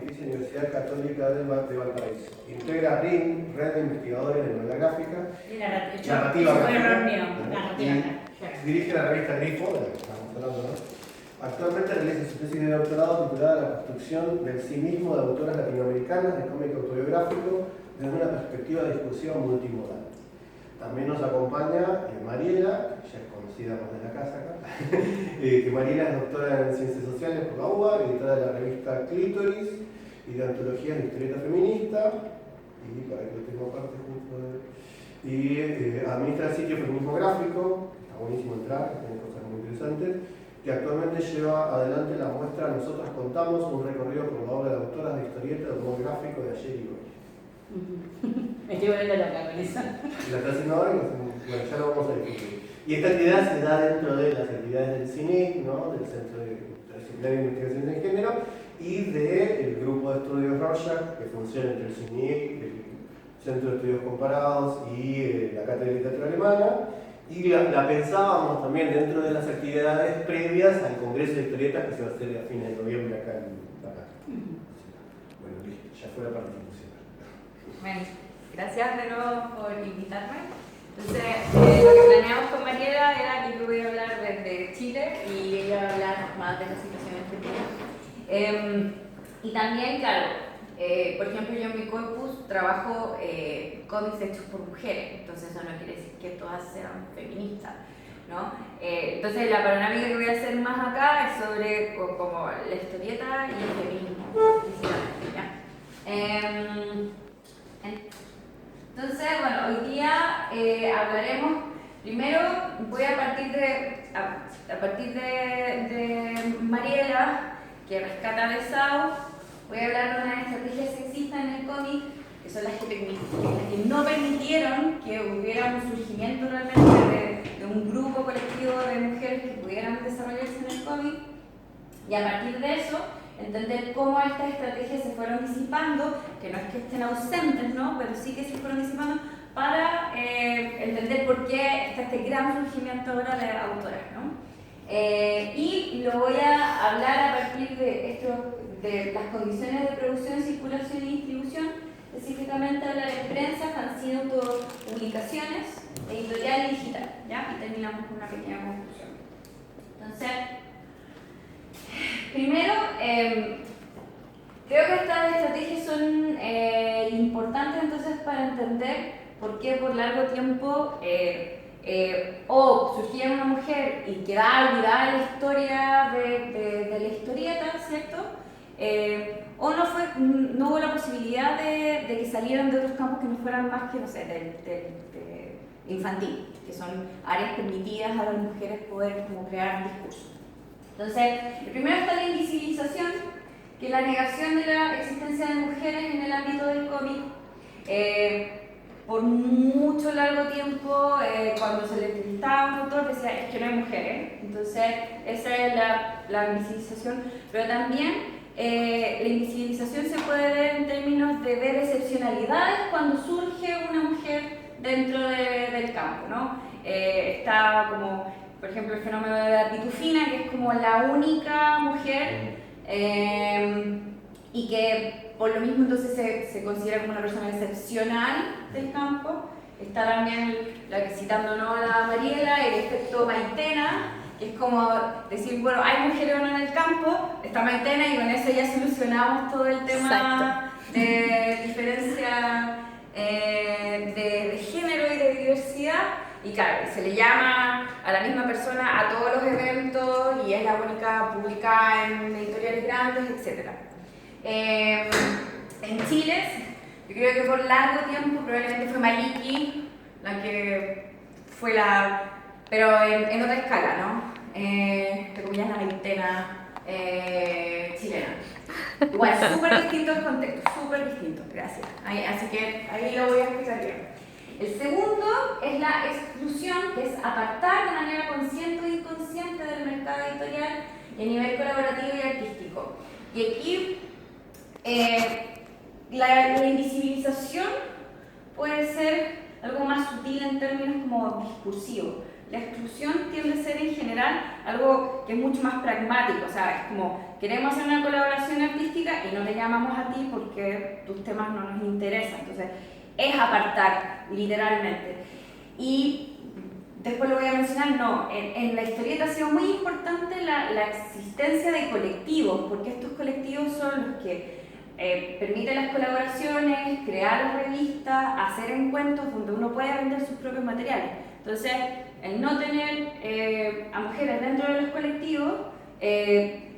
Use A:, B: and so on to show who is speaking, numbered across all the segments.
A: Pontificia Universidad Católica de Valparaíso. Integra RIN, Red de Investigadores de Novela Gráfica, Narrativa Gráfica, y dirige la revista Grifo, de la que estamos hablando, ¿no? Actualmente realiza su tesis de doctorado titulada La construcción del cinismo de autoras latinoamericanas de cómic autobiográfico desde una perspectiva de discusión multimodal. También nos acompaña Mariela, que ya es conocida más de la casa acá, que Mariela es doctora en Ciencias Sociales por la UBA, editora de la revista Clítoris y de antologías de historieta feminista, y para que lo tengo aparte justo y administra el sitio Feminismo Gráfico, está buenísimo entrar, tiene cosas muy interesantes, que actualmente lleva adelante la muestra Nosotras Contamos, un recorrido por la obra de autoras de historieta de humor gráfico de ayer y hoy.
B: Me estoy volviendo loca con eso.
A: La está haciendo ahora, bueno, ya lo vamos a discutir. Y esta actividad se da dentro de las actividades del CINIC, ¿no? Del Centro de Investigaciones de Género, y del grupo de estudios Rorschach, que funciona entre el CINIC, el Centro de Estudios Comparados y la Cátedra de Literatura Alemana. Y la pensábamos también dentro de las actividades previas al Congreso de Historietas que se va a hacer a fines de noviembre acá en Dakar. Bueno, listo, ya fue la parte institucional.
C: Bueno, gracias de nuevo por invitarme. Entonces, lo que planeamos con Mariela era que yo voy a hablar desde Chile y ella va a hablar más de la situación argentina. Y también, claro, por ejemplo, yo en mi corpus trabajo cómics hechos por mujeres, entonces eso no quiere decir que todas sean feministas, ¿no? Entonces la panorámica que voy a hacer más acá es sobre como la historieta y el feminismo, entonces, bueno, hoy día hablaremos, primero voy a partir de Mariela, que rescata de Sau. Voy a hablar de unas estrategias sexistas en el cómic, que son las que no permitieron que hubiera un surgimiento realmente de un grupo colectivo de mujeres que pudieran desarrollarse en el cómic. Y a partir de eso, entender cómo estas estrategias se fueron disipando, que no es que estén ausentes, ¿no? Pero sí que se fueron disipando para entender por qué está este gran surgimiento ahora de autoras, ¿no? Y lo voy a hablar a partir de las condiciones de producción, circulación y distribución, específicamente hablar de prensa, fanzine, autopublicaciones, editorial y digital, ¿ya? Y terminamos con una pequeña conclusión. Entonces, primero, creo que estas estrategias son importantes entonces para entender por qué por largo tiempo o surgía una mujer y quedaba olvidada la historia de la historieta, ¿cierto? O no hubo la posibilidad de que salieran de otros campos que no fueran más que, no sé, de infantil, que son áreas permitidas a las mujeres poder como crear discursos. Entonces, el primero está la invisibilización, que es la negación de la existencia de mujeres en el ámbito del cómic. Por mucho largo tiempo, cuando se le entrevistaba a un autor, decía, es que no hay mujeres. Entonces, esa es la invisibilización. Pero también la invisibilización se puede ver en términos de ver excepcionalidades cuando surge una mujer dentro del campo, ¿no? Está como, por ejemplo, el fenómeno de la pitufina, que es como la única mujer y que por lo mismo entonces se considera como una persona excepcional del campo. Está también, citándonos a la Mariela, el efecto Maitena, que es como decir, bueno, hay mujeres o no en el campo, está Maitena y con eso ya solucionamos todo el tema de diferencia de género y de diversidad. Y claro, se le llama a la misma persona a todos los eventos y es la única publicada en editoriales grandes, etc. En Chile, yo creo que por largo tiempo probablemente fue Maliki la que fue pero en otra escala, ¿no? Entre comillas, la Maitena chilena. Igual, súper distinto el contexto, súper distinto, gracias. Así que ahí lo voy a explicar bien. El segundo es la exclusión, que es apartar de manera consciente o inconsciente del mercado editorial y a nivel colaborativo y artístico. Y aquí la invisibilización puede ser algo más sutil en términos como discursivos. La exclusión tiende a ser en general algo que es mucho más pragmático, o sea, es como queremos hacer una colaboración artística y no te llamamos a ti porque tus temas no nos interesan, entonces es apartar, literalmente. Y después lo voy a mencionar, no, en la historieta ha sido muy importante la existencia de colectivos, porque estos colectivos son los que permiten las colaboraciones, crear las revistas, hacer encuentros donde uno puede vender sus propios materiales. Entonces, el no tener a mujeres dentro de los colectivos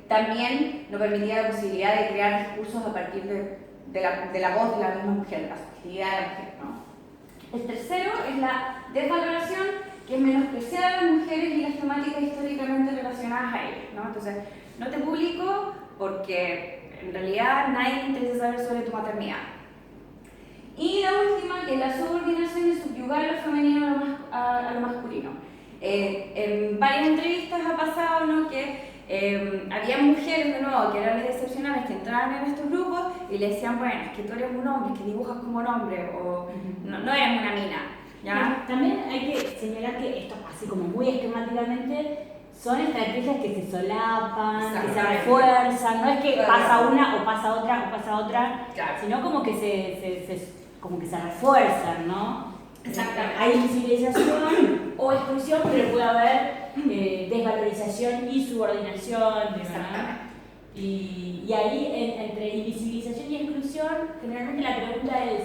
C: también nos permitía la posibilidad de crear discursos a partir de la voz de la misma mujer, la subjetividad de la mujer, ¿no? El tercero es la desvaloración, que es menospreciar a las mujeres y las temáticas históricamente relacionadas a ellas, ¿no? Entonces, no te publico porque en realidad nadie le interesa saber sobre tu maternidad. Y la última, que es la subordinación de subyugar lo femenino a lo masculino. En varias entrevistas ha pasado, ¿no?, que había mujeres, de nuevo, que eran excepcionales, que entraban en estos grupos y le decían, bueno, es que tú eres un hombre, es que dibujas como un hombre, o no eres una mina, ¿ya?
B: También hay que señalar que esto, así como muy esquemáticamente, son estrategias que se solapan, que se refuerzan, no es que pasa una o pasa otra o pasa otra, claro, sino como que se refuerzan, ¿no?
C: Exactamente.
B: Hay invisibilización o exclusión, pero puede haber desvalorización y subordinación, ¿no? Y ahí, entre invisibilización y exclusión, generalmente la pregunta es,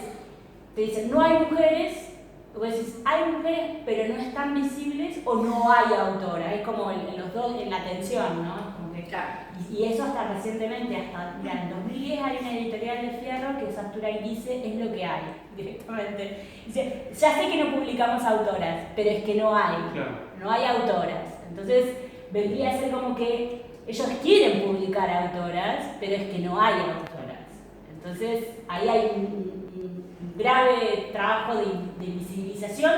B: te dicen, no hay mujeres, o decís, hay mujeres, pero no están visibles, o no hay autoras, es como en los dos, en la tensión, ¿no? Como que,
C: Claro.
B: Y eso hasta recientemente, hasta mira, en 2010 hay una editorial de Fierro que Factura y dice, es lo que hay, directamente. Dice, ya sé que no publicamos autoras, pero es que no hay, claro, no hay autoras. Entonces, vendría a ser como que ellos quieren publicar autoras, pero es que no hay autoras. Entonces, ahí hay un grave trabajo de invisibilización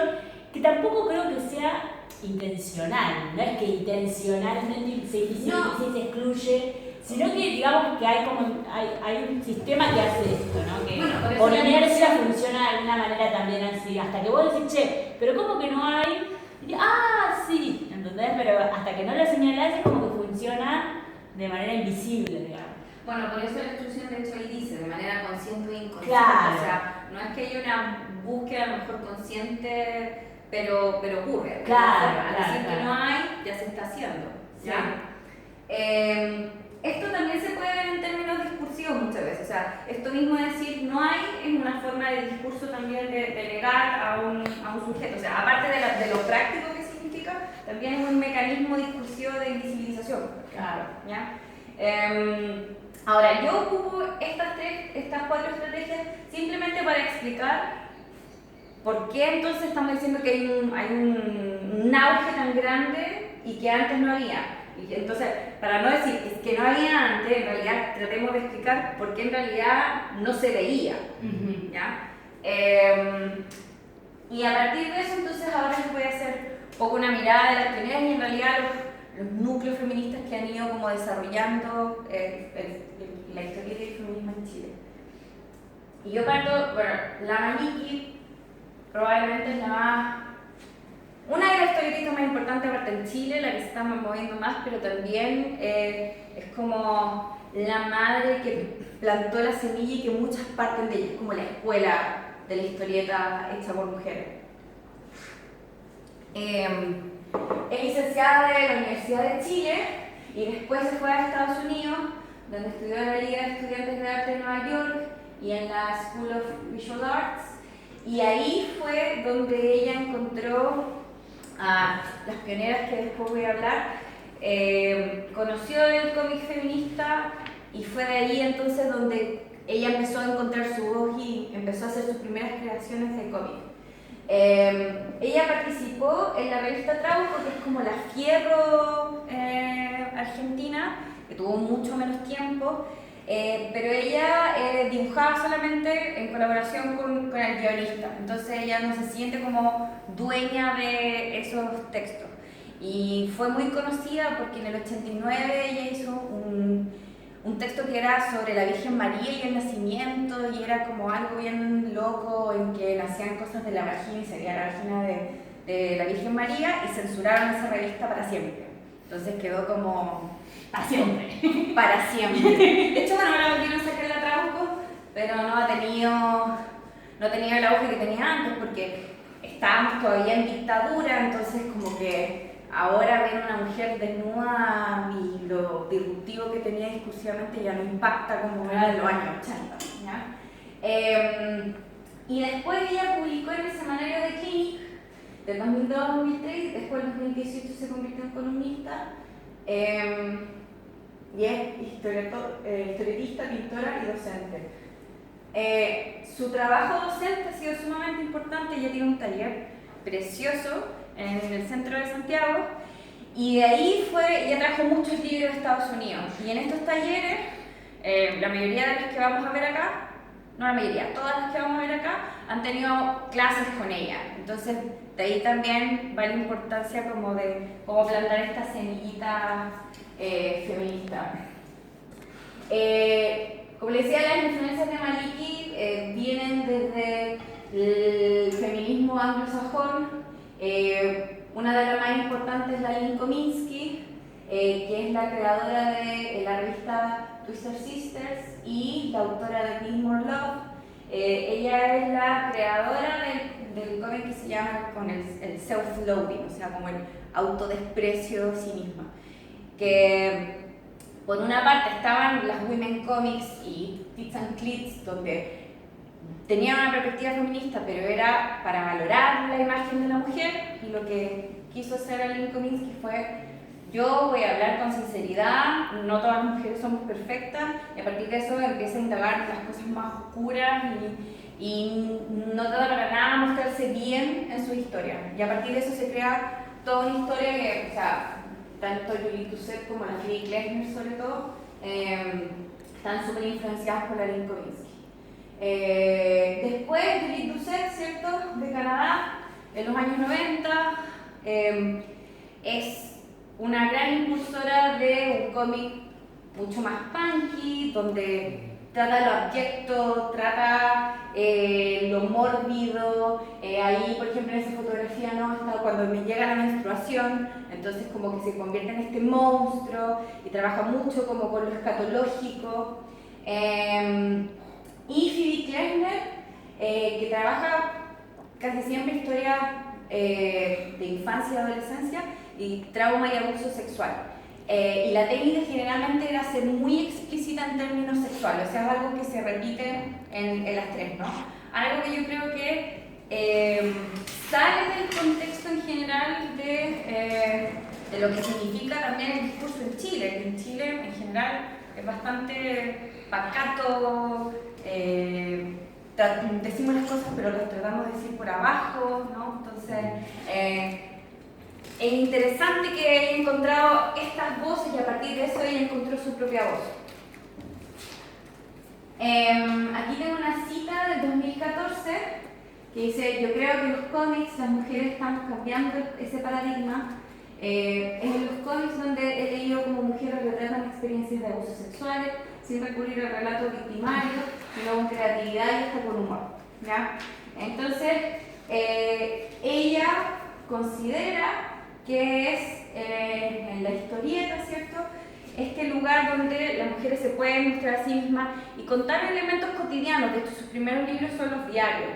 B: que tampoco creo que sea intencional, no es que intencionalmente se invisibiliza y se excluye, sino que digamos que hay un sistema que hace esto, ¿no? Que bueno, por inercia funciona de alguna manera también así, hasta que vos decís, che, pero ¿cómo que no hay? Y, sí, ¿entendés? Pero hasta que no lo señalás es como que funciona de manera invisible, digamos.
C: Bueno, por eso la exclusión de hecho ahí dice, de manera consciente o inconsciente,
B: claro.
C: O sea, no es que haya una búsqueda a lo mejor consciente, pero ocurre.
B: Claro,
C: al decir que no hay, ya se está haciendo, ¿ya? Sí. Esto también se puede ver en términos discursivos muchas veces, o sea, esto mismo de decir no hay es una forma de discurso también de negar a un sujeto, o sea, aparte de lo práctico que significa, también es un mecanismo discursivo de invisibilización.
B: Claro.
C: ¿Ya? Ahora, yo ocupo estas 4 estrategias simplemente para explicar por qué entonces estamos diciendo que hay un auge tan grande y que antes no había. Y entonces, para no decir que no había antes, en realidad tratemos de explicar por qué en realidad no se veía. ¿Ya? Y a partir de eso, entonces, ahora les voy a hacer un poco una mirada de las pioneras y en realidad los núcleos feministas que han ido como desarrollando la historia del feminismo en Chile. Y yo parto, bueno, la Maliki probablemente es una de las historietistas más importantes aparte en Chile, la que se está moviendo más, pero también es como la madre que plantó la semilla y que muchas parten de ella, es como la escuela de la historieta hecha por mujeres. Es licenciada de la Universidad de Chile y después se fue a Estados Unidos, donde estudió en la Liga de Estudiantes de Arte de Nueva York y en la School of Visual Arts, y ahí fue donde ella encontró a las pioneras que después voy a hablar. Conoció el cómic feminista y fue de ahí entonces donde ella empezó a encontrar su voz y empezó a hacer sus primeras creaciones de cómic. Ella participó en la revista Trauco, que es como la Fierro argentina, que tuvo mucho menos tiempo, pero ella dibujaba solamente en colaboración con el guionista, entonces ella no se siente como dueña de esos textos. Y fue muy conocida porque en el 89 ella hizo un texto que era sobre la Virgen María y el nacimiento, y era como algo bien loco en que nacían cosas de la vagina y sería la vagina de la Virgen María, y censuraron esa revista para siempre. Entonces quedó como...
B: Para siempre.
C: Para siempre. De hecho, bueno, ahora quiero sacar la Trauco, pero no ha tenido el auge que tenía antes porque estábamos todavía en dictadura, entonces como que ahora ver una mujer desnuda y lo disruptivo que tenía discursivamente ya no impacta como era en los años 80. ¿Ya? Y después ella publicó en el semanario de Clinic del 2002 a 2003, después en 2018 se convirtió en columnista. Y es historietista, pintora y docente. Su trabajo docente ha sido sumamente importante. Ella tiene un taller precioso en el centro de Santiago y de ahí ella trajo muchos libros de Estados Unidos. Y en estos talleres, la mayoría de los que vamos a ver acá, no la mayoría, todas las que vamos a ver acá, han tenido clases con ella. Entonces, de ahí también va la importancia como de cómo plantar estas semillitas feministas. Como les decía, las influencias de Maliki vienen desde el feminismo anglosajón. Una de las más importantes es la Lynn Kominsky, que es la creadora de la revista Twister Sisters y la autora de Need More Love. Ella es la creadora del cómic que se llama con el self-loathing, o sea, como el autodesprecio de sí misma. Que por una parte estaban las women comics y Tits and Clits, donde tenían una perspectiva feminista, pero era para valorar la imagen de la mujer, y lo que quiso hacer Lynn Kominsky fue: yo voy a hablar con sinceridad, no todas las mujeres somos perfectas, y a partir de eso empieza a indagar las cosas más oscuras y no trata para nada mostrarse bien en su historia. Y a partir de eso se crea toda una historia que, o sea, tanto Julie Doucet como la Phoebe Kleiner sobre todo, están súper influenciadas por la Lynn Kominsky. Después, Julie Doucet, ¿cierto?, de Canadá, en los años 90, es una gran impulsora de un cómic mucho más punky, donde trata lo abyecto, trata lo mórbido. Ahí, por ejemplo, en esa fotografía, ¿no?, está cuando me llega la menstruación, entonces como que se convierte en este monstruo y trabaja mucho como con lo escatológico. Y Phoebe Kleiner, que trabaja casi siempre historias de infancia y adolescencia y trauma y abuso sexual. Y la técnica generalmente era ser muy explícita en términos sexuales, o sea, es algo que se repite en las tres, ¿no? Algo que yo creo que sale del contexto en general de lo que significa también el discurso en Chile, que en Chile en general es bastante pacato, decimos las cosas pero las tratamos de decir por abajo, ¿no? Entonces, es interesante que haya encontrado estas voces y a partir de eso ella encontró su propia voz. Aquí tengo una cita del 2014 que dice: yo creo que en los cómics las mujeres estamos cambiando ese paradigma. En los cómics donde he leído como mujeres retratan experiencias de abusos sexuales sin recurrir al relato victimario, sino con creatividad y hasta con humor, ¿ya? Entonces, ella considera que es en la historieta, ¿cierto?, este lugar donde las mujeres se pueden mostrar a sí mismas y contar elementos cotidianos. De hecho, sus primeros libros son los diarios.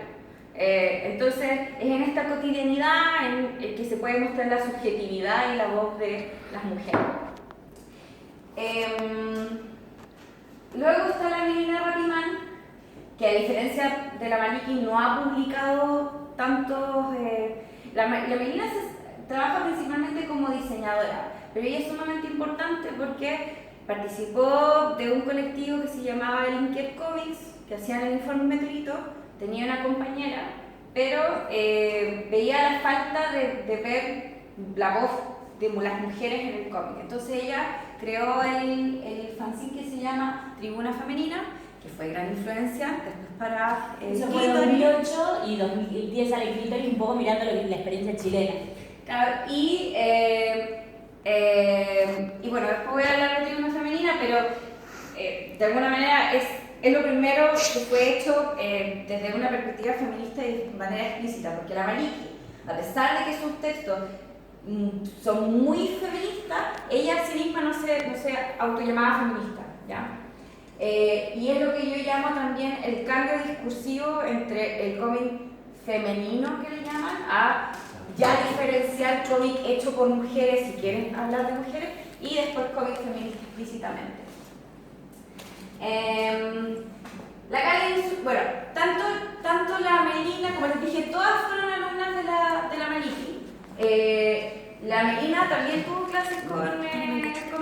C: Entonces, es en esta cotidianidad en que se puede mostrar la subjetividad y la voz de las mujeres. Luego está la Melina Rapiman, que a diferencia de la Maliki no ha publicado tantos... la Melina trabaja principalmente como diseñadora, pero ella es sumamente importante porque participó de un colectivo que se llamaba Linker Comics, que hacían el informe Meteorito. Tenía una compañera, pero veía la falta de ver la voz de las mujeres en el cómic. Entonces ella creó el fanzine que se llama Tribuna Femenina, que fue gran influencia después para
B: eso fue 2008 y 2010 al Clitoris, un poco mirando la experiencia chilena.
C: Claro, y bueno, después voy a hablar de Tribuna Femenina, pero de alguna manera es lo primero que fue hecho desde una perspectiva feminista y de manera explícita, porque la Maliki, a pesar de que sus textos son muy feministas, ella a sí misma no se autollamaba feminista, ¿ya? Y es lo que yo llamo también el cambio discursivo entre el cómic femenino, que le llaman, a ya diferenciar cómic hecho por mujeres, si quieren hablar de mujeres, y después cómic feminista explícitamente. La Karen, bueno, tanto la Melina, como les dije, todas fueron alumnas de la Maliki. La Melina también tuvo clases con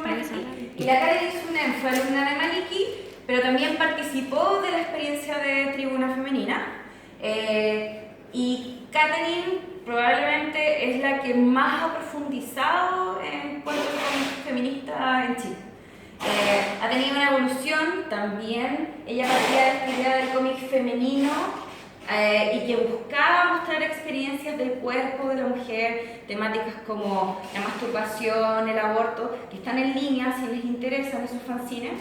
C: Maliki. Y la Karen Sunem fue alumna de Maliki, pero también participó de la experiencia de tribuna femenina. Y Catherine probablemente es la que más ha profundizado en cuanto a feminista en Chile. Ha tenido una evolución también. Ella partía de esta idea del cómic femenino y que buscaba mostrar experiencias del cuerpo de la mujer, temáticas como la masturbación, el aborto, que están en línea si les interesan esos fanzines.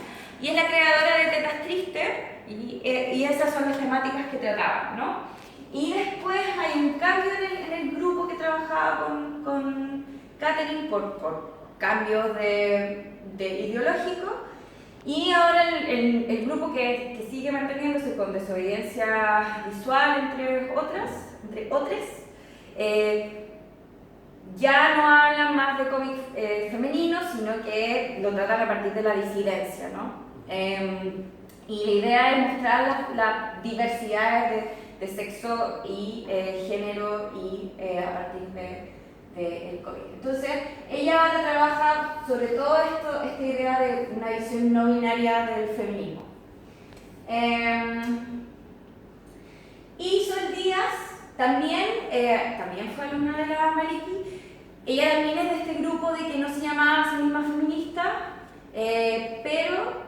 C: Y es la creadora de Tetas Tristes y esas son las temáticas que trataba, ¿no? Y después hay un cambio en el grupo que trabajaba con Catherine por cambios de ideológicos, y ahora el grupo que sigue manteniéndose con Desobediencia Visual, entre otras, ya no hablan más de cómics femeninos, sino que lo tratan a partir de la disidencia, ¿no? Y la idea es mostrar las diversidades de sexo y género y a partir del cómic. Entonces, ella ahora trabaja sobre todo esta idea de una visión no binaria del feminismo. Y Sol Díaz también fue alumna de la Maliki. Ella también es de este grupo de que no se llamaba a sí misma feminista, pero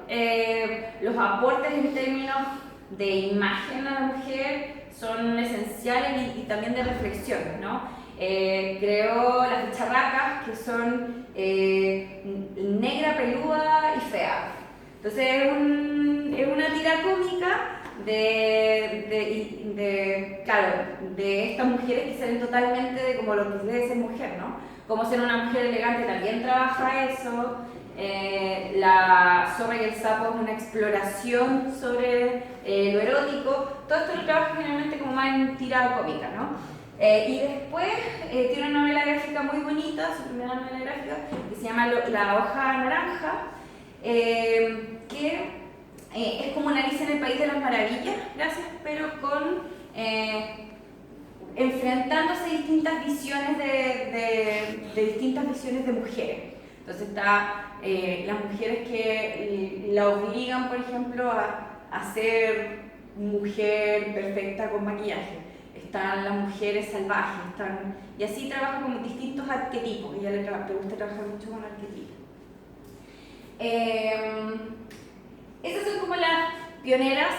C: los aportes en términos de imagen a la mujer son esenciales y también de reflexión, ¿no? Creó las bicharracas, que son negra, peluda y fea. Entonces es una tira cómica de estas mujeres que salen totalmente de como lo que debe ser mujer, ¿no? Como ser una mujer elegante también trabaja eso. La Zorra y el Sapo es una exploración sobre lo erótico. Todo esto lo trabaja generalmente como más en tira cómica, ¿no? Y después tiene una novela gráfica muy bonita, su primera novela gráfica, que se llama La Hoja Naranja, que es como una Alicia en el País de las Maravillas, pero con enfrentándose a distintas visiones de distintas visiones de mujeres. Entonces está las mujeres que la obligan, por ejemplo, a ser mujer perfecta con maquillaje. Están las mujeres salvajes, y así trabaja con distintos arquetipos. Ella le gusta trabajar mucho con arquetipos. Esas son como las pioneras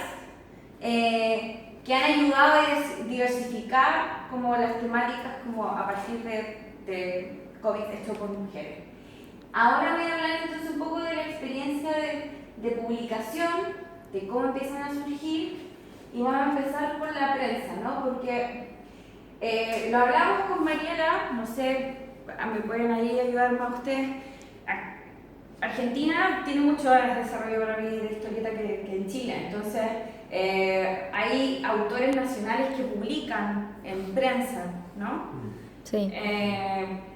C: que han ayudado a diversificar como las temáticas como a partir de cómics hechos por mujeres. Ahora voy a hablar entonces un poco de la experiencia de publicación, de cómo empiezan a surgir, y vamos a empezar por la prensa, ¿no? Porque lo hablamos con Mariela, no sé, me pueden ahí ayudar más ustedes. Argentina tiene mucho desarrollo para mí de historieta que en Chile, entonces hay autores nacionales que publican en prensa, ¿no?
D: Sí.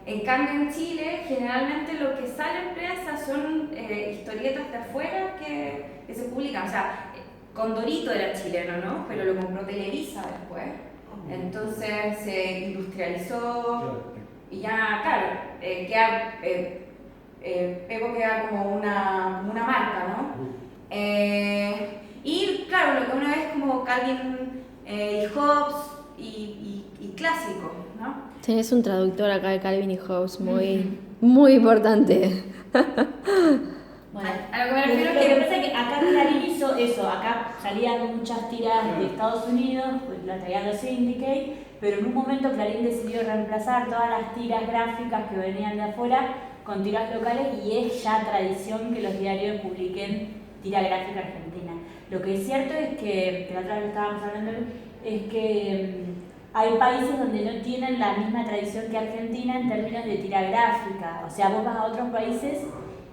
C: En cambio en Chile generalmente lo que sale en prensa son historietas de afuera que se publican, o sea, Condorito era chileno, ¿no? Pero lo compró Televisa después, entonces se industrializó y ya, claro, Pepo queda como una marca, ¿no? Y claro, lo que uno ve es como Calvin y Hobbes y clásico, ¿no?
D: Tenés un traductor acá de Calvin y Hobbes muy importante.
B: Bueno,
C: a lo que me refiero
B: lo que pasa es que acá Clarín hizo eso, acá salían muchas tiras de Estados Unidos, pues las traían los Syndicate, pero en un momento Clarín decidió reemplazar todas las tiras gráficas que venían de afuera con tiras locales, y es ya tradición que los diarios publiquen tira gráfica argentina. Lo que es cierto es que la otra vez estábamos hablando, es que hay países donde no tienen la misma tradición que Argentina en términos de tira gráfica. O sea, vos vas a otros países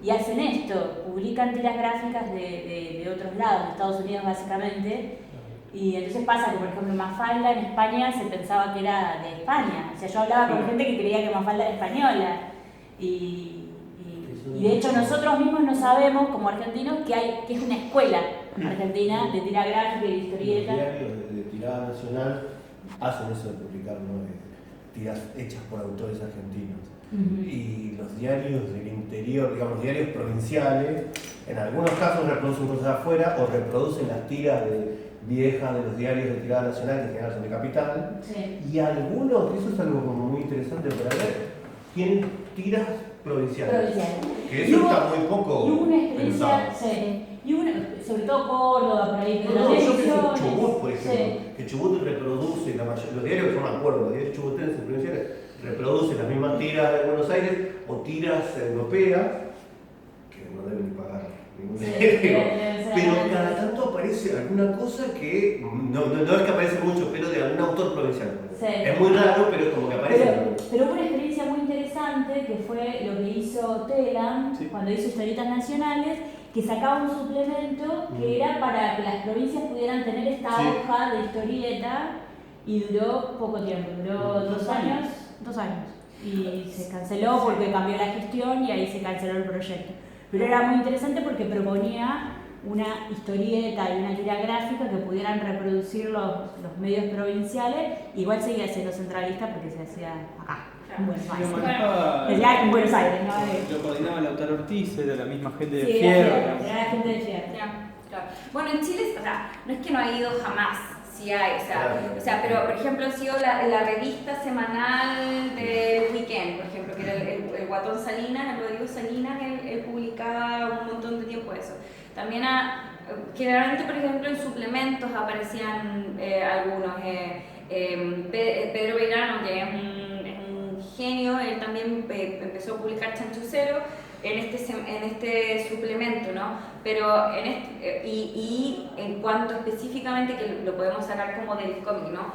B: y hacen esto, publican tiras gráficas de otros lados, de Estados Unidos básicamente. Y entonces pasa que, por ejemplo, Mafalda en España se pensaba que era de España. O sea, yo hablaba con gente que creía que Mafalda era española. Y de hecho nosotros mismos no sabemos, como argentinos, que es una escuela argentina de tira gráfica y de historieta.
A: Los diarios de tirada nacional hacen eso de publicar, ¿no? Tiras hechas por autores argentinos. Y los diarios del interior, digamos, diarios provinciales, en algunos casos reproducen cosas de afuera o reproducen las tiras viejas de los diarios de tirada nacional, que en general son de capital.
B: Sí.
A: Y algunos, eso es algo como muy interesante para ver, tienen tiras provinciales. Que eso está muy poco.
B: Y hubo una experiencia,
A: pensado.
B: sí, y sobre todo Córdoba, por ahí, pero
A: No,
B: las
A: yo pienso en
B: ediciones,
A: Chubut, por ejemplo,
B: sí.
A: que Chubut reproduce, los diarios que yo me acuerdo, los diarios chubutenses provinciales, reproducen las mismas tiras de Buenos Aires o tiras europeas, que no deben ni pagar ningún diario, pero cada tanto aparece alguna cosa que, no es que aparece mucho, pero de algún autor provincial.
B: Sí.
A: Es muy raro, pero es como que aparece.
B: Pero hubo una experiencia muy interesante que fue lo que hizo Telam cuando hizo Historietas Nacionales, que sacaba un suplemento que era para que las provincias pudieran tener esta hoja de historieta y duró poco tiempo, duró 2 años. Y se canceló porque cambió la gestión y ahí se canceló el proyecto. Pero era muy interesante porque proponía una historieta y una tira gráfica que pudieran reproducir los medios provinciales. Igual seguía siendo centralista porque se hacía acá, en Buenos Aires. En Buenos Aires, ¿no?
E: Lo coordinaba Lautaro Ortiz, era la misma gente de
B: Sí,
E: Fierro.
B: era la gente de Fierro.
C: Claro. Bueno, en Chile, o sea, no es que no ha ido jamás, sí hay, o sea, pero por ejemplo ha sido la revista semanal de Weekend, por ejemplo, que era el Guatón Salinas, el Rodrigo Salinas, él publicaba un montón de tiempo eso. También generalmente, por ejemplo, en suplementos aparecían algunos, Pedro Beirano, que es un genio, él también empezó a publicar Chanchucero en este suplemento, ¿no? Pero y en cuanto específicamente, que lo podemos sacar como del cómic, ¿no?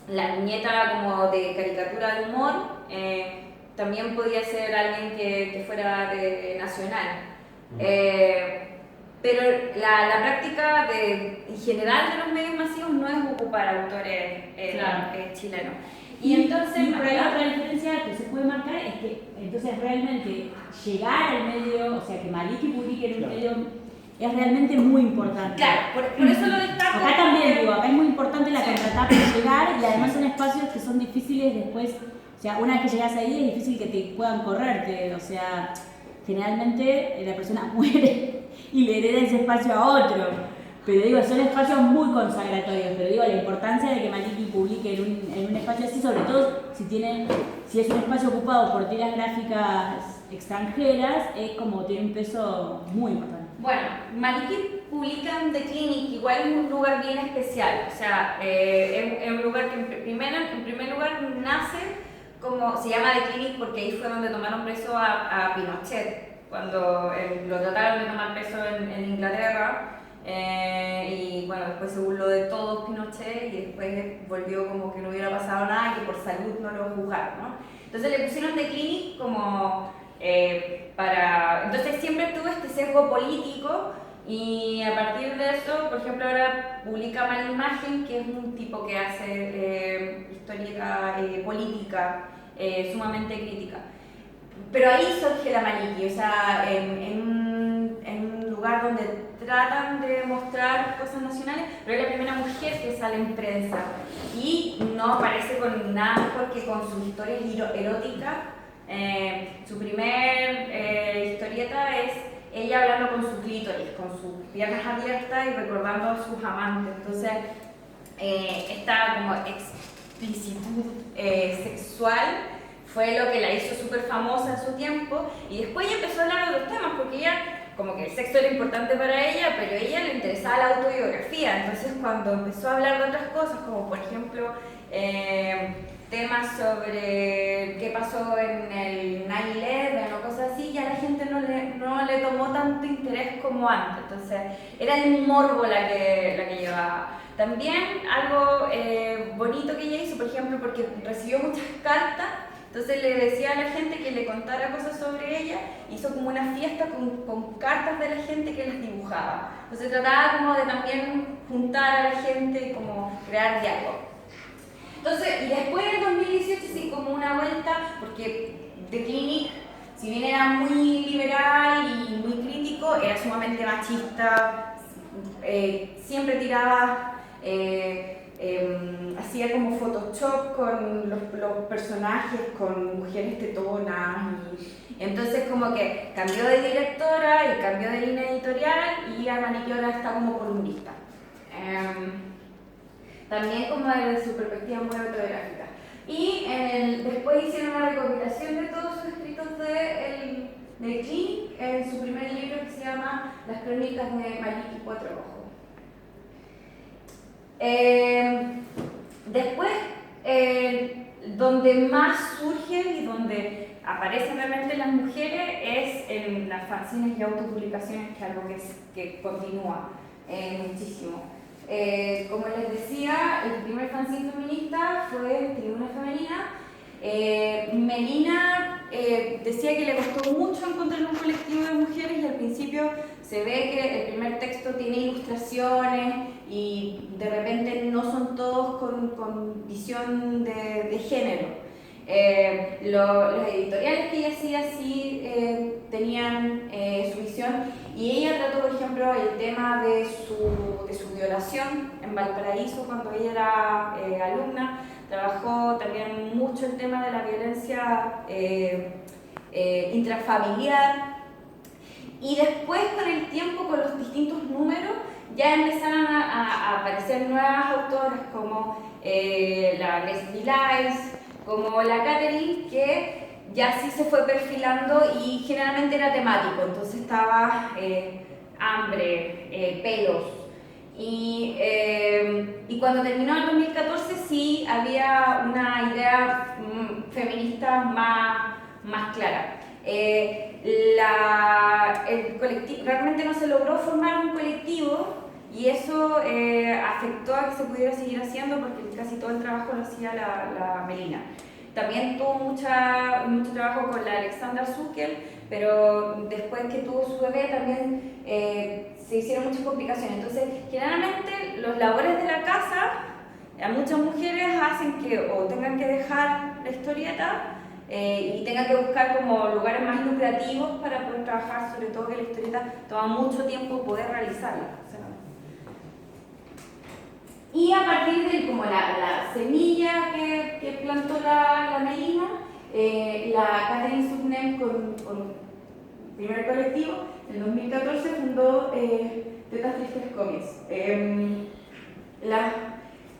C: La viñeta como de caricatura de humor, también podía ser alguien que fuera de nacional. Pero la práctica en general de los medios masivos no es ocupar autores chilenos. Y entonces,
B: por ahí otra diferencia que se puede marcar es que entonces realmente llegar al medio, o sea, que Maliki publique en un medio es realmente muy importante.
C: Claro, por eso lo destaco.
B: Acá también, digo, acá es muy importante la contratapa para llegar, y además son espacios que son difíciles después, o sea, una vez que llegas ahí es difícil que te puedan correrte, o sea, generalmente la persona muere y le hereda ese espacio a otro. Pero digo, son espacios muy consagratorios, pero digo, la importancia de que Maliki publique en un espacio así, sobre todo si es un espacio ocupado por tiras gráficas extranjeras, es como tiene un peso muy importante.
C: Bueno, Maliki publica en The Clinic, igual es un lugar bien especial, o sea, es un lugar que en primer lugar nace como, se llama The Clinic porque ahí fue donde tomaron preso a Pinochet, cuando lo trataron de tomar preso en Inglaterra. Y bueno, después se burló de todos Pinochet y después volvió como que no hubiera pasado nada, que por salud no lo juzgaron, ¿no? Entonces le pusieron The Clinic como entonces siempre tuvo este sesgo político, y a partir de eso, por ejemplo, ahora publica Mala Imagen, que es un tipo que hace historieta política sumamente crítica. Pero ahí surge la Maliki, o sea, en un lugar donde tratan de mostrar cosas nacionales, pero es la primera mujer que sale en prensa y no aparece con nada mejor que con sus historias eróticas. Su primer historieta es ella hablando con su clítoris, con sus piernas abiertas y recordando a sus amantes. Entonces, esta como explicitud sexual fue lo que la hizo súper famosa en su tiempo, y después ella empezó a hablar de otros temas, porque ella, como que el sexo era importante para ella, pero a ella le interesaba la autobiografía. Entonces cuando empezó a hablar de otras cosas, como por ejemplo temas sobre qué pasó en el 9/11 o cosas así, ya la gente no le tomó tanto interés como antes. Entonces era el morbo la que llevaba. También algo bonito que ella hizo, por ejemplo, porque recibió muchas cartas, entonces le decía a la gente que le contara cosas sobre ella, hizo como una fiesta con cartas de la gente que las dibujaba. Entonces trataba como de también juntar a la gente y como crear diálogo. Entonces, y después en 2018 sí como una vuelta, porque The Clinic, si bien era muy liberal y muy crítico, era sumamente machista, siempre tiraba... hacía como Photoshop con los personajes, con mujeres tetonas, y entonces como que cambió de directora y cambió de línea editorial y Armanique ahora está como columnista. También como desde su perspectiva muy autobiográfica. Y después hicieron una recopilación de todos sus escritos de Clinic en su primer libro que se llama Las Crónicas de Maliki Cuatro Ojos. Después, donde más surgen y donde aparecen realmente las mujeres es en las fanzines y autopublicaciones, que es algo que continúa muchísimo. Como les decía, el primer fanzine feminista fue Tribuna Femenina. Melina decía que le costó mucho encontrar un colectivo de mujeres y al principio se ve que el primer texto tiene ilustraciones y de repente no son todos con visión de género. Los editoriales que ella hacía sí tenían su visión y ella trató, por ejemplo, el tema de su violación en Valparaíso cuando ella era alumna. Trabajó también mucho el tema de la violencia intrafamiliar y después con el tiempo, con los distintos números, ya empezaron a aparecer nuevas autoras como la Leslie Lice, como la Catherine, que ya sí se fue perfilando y generalmente era temático, entonces estaba hambre, pelos. Y cuando terminó el 2014 sí había una idea feminista más clara. El colectivo, realmente no se logró formar un colectivo y eso afectó a que se pudiera seguir haciendo porque casi todo el trabajo lo hacía la Melina. También tuvo mucho trabajo con la Alexandra Zuckel, pero después que tuvo su bebé también se hicieron muchas complicaciones. Entonces, generalmente los labores de la casa a muchas mujeres hacen que o tengan que dejar la historieta y tengan que buscar como lugares más lucrativos para poder trabajar, sobre todo que la historieta toma mucho tiempo poder realizarla. Y a partir de como la semilla que plantó la Melina, la Catherine Sugnem con el primer colectivo, en 2014 fundó Tetas Tristes Comics.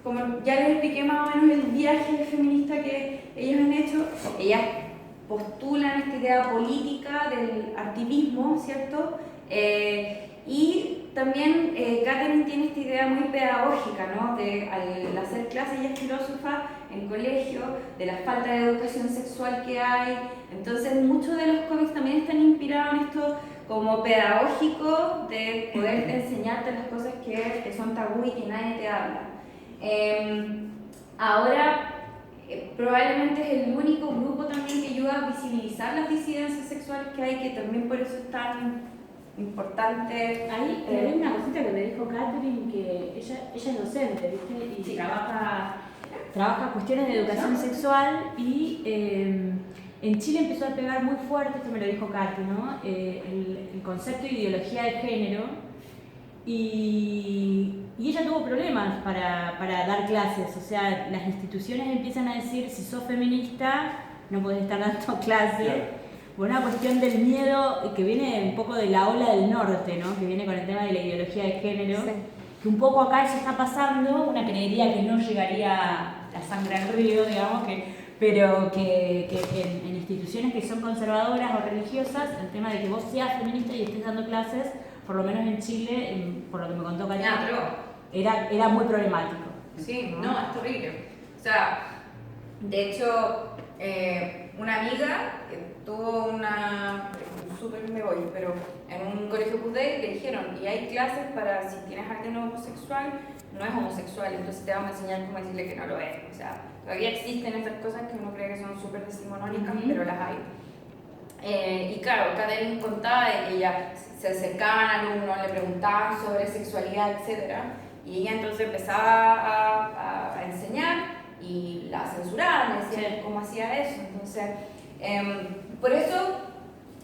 C: Como ya les expliqué más o menos el viaje feminista que ellos han hecho, ellas postulan esta idea política del activismo, ¿cierto? Y también Catherine tiene esta idea muy pedagógica, ¿no? Al hacer clases, ella es filósofa en colegio, de la falta de educación sexual que hay. Entonces muchos de los cómics también están inspirados en esto como pedagógico de poder enseñarte las cosas que son tabú y que nadie te habla. Ahora probablemente es el único grupo también que ayuda a visibilizar las disidencias sexuales que hay, que también por eso es tan importante.
B: Ahí hay una cosita que me dijo Catherine, que ella es docente, ¿viste? Y sí, trabaja cuestiones de educación sexual y en Chile empezó a pegar muy fuerte, esto me lo dijo Katy, ¿no? El concepto de ideología de género. Y ella tuvo problemas para dar clases, o sea, las instituciones empiezan a decir, si sos feminista, no podés estar dando clases, por una cuestión del miedo que viene un poco de la ola del norte, ¿no? Que viene con el tema de la ideología de género, sí. Que un poco acá eso está pasando, una creería que no llegaría a sangre al río, digamos, pero que en instituciones que son conservadoras o religiosas, el tema de que vos seas feminista y estés dando clases, por lo menos en Chile, por lo que me contó Karina, era muy problemático.
C: Sí, no, es terrible. O sea, de hecho, una amiga que tuvo una... súper me voy, pero en un colegio Kudai, le dijeron, y hay clases para si tienes a alguien homosexual, no es homosexual, entonces te vamos a enseñar cómo decirle que no lo es. O sea, todavía existen estas cosas que uno cree que son súper decimonónicas, pero las hay. Y claro, Catherine contaba de que ella se acercaban a alumnos, le preguntaban sobre sexualidad, etc. Y ella entonces empezaba a enseñar y la censuraban, le decían cómo hacía eso. Entonces, por eso,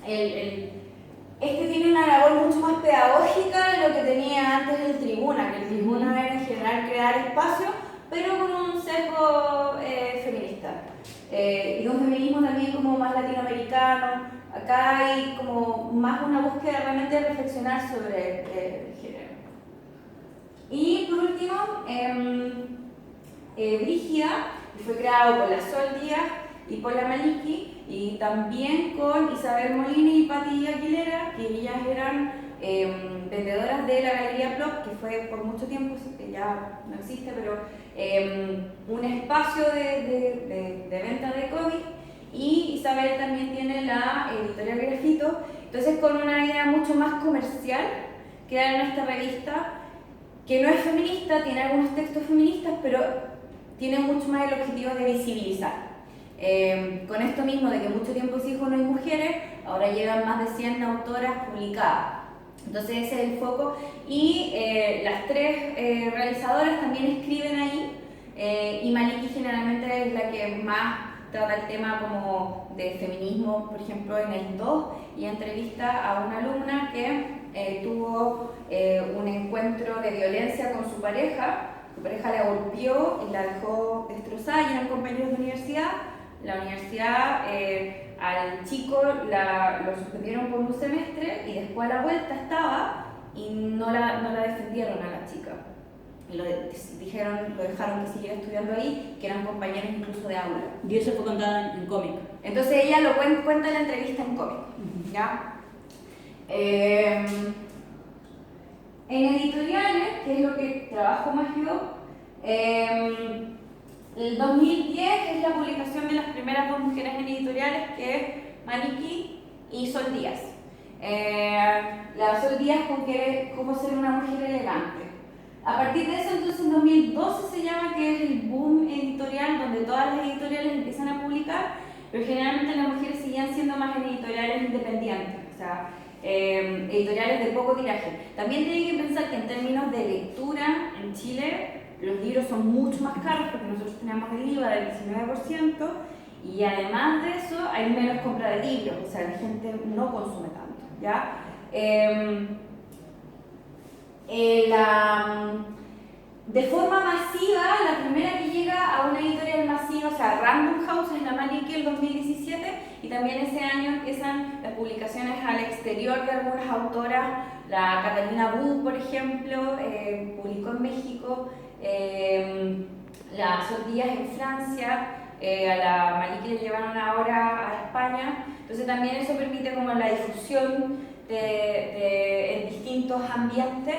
C: este tiene una labor mucho más pedagógica de lo que tenía antes el Tribuna, que el Tribuna era en general crear espacio, pero con un sesgo feminista. Y un feminismo también como más latinoamericano. Acá hay como más una búsqueda realmente de reflexionar sobre el género. Y por último, Brígida, que fue creado por la Sol Díaz y por la Maliki, y también con Isabel Molina y Patti Aguilera, que ellas eran vendedoras de la Galería Plop, que fue por mucho tiempo, que ya no existe, pero un espacio de venta de cómics. Y Isabel también tiene la editorial Grafito, entonces con una idea mucho más comercial, crearon esta revista que no es feminista, tiene algunos textos feministas, pero tiene mucho más el objetivo de visibilizar. Con esto mismo de que mucho tiempo se dijo no hay mujeres, ahora llegan más de 100 autoras publicadas. Entonces ese es el foco. Y las tres realizadoras también escriben ahí, y Maliki generalmente es la que más trata el tema como de feminismo, por ejemplo en el 2, y entrevista a una alumna que tuvo un encuentro de violencia con su pareja la golpeó y la dejó destrozada, y eran compañeros de universidad. La universidad al chico lo suspendieron por un semestre y después a la vuelta estaba y no la defendieron a la chica. Y lo dejaron que siguiera estudiando ahí, que eran compañeros incluso de aula.
B: Y eso fue contado en cómic.
C: Entonces ella lo cuenta en la entrevista en cómic, ¿ya? En editoriales, que es lo que trabajo más yo, el 2010 es la publicación de las primeras dos mujeres en editoriales, que es Maliki y Sol Díaz. La Sol Díaz con cómo ser una mujer elegante. A partir de eso, entonces en 2012 se llama que es el boom editorial, donde todas las editoriales empiezan a publicar, pero generalmente las mujeres seguían siendo más en editoriales independientes, o sea, editoriales de poco tiraje. También tienen que pensar que en términos de lectura en Chile los libros son mucho más caros porque nosotros tenemos el IVA del 19%, y además de eso hay menos compra de libros, o sea, la gente no consume tanto, ¿ya? De forma masiva, la primera que llega a una editorial masiva, o sea, Random House es la Maliki el 2017, y también ese año empiezan las publicaciones al exterior de algunas autoras. La Catalina Bu, por ejemplo, publicó en México, la Sol Díaz en Francia, a la Maliki le llevaron ahora a España. Entonces también eso permite como la difusión en distintos ambientes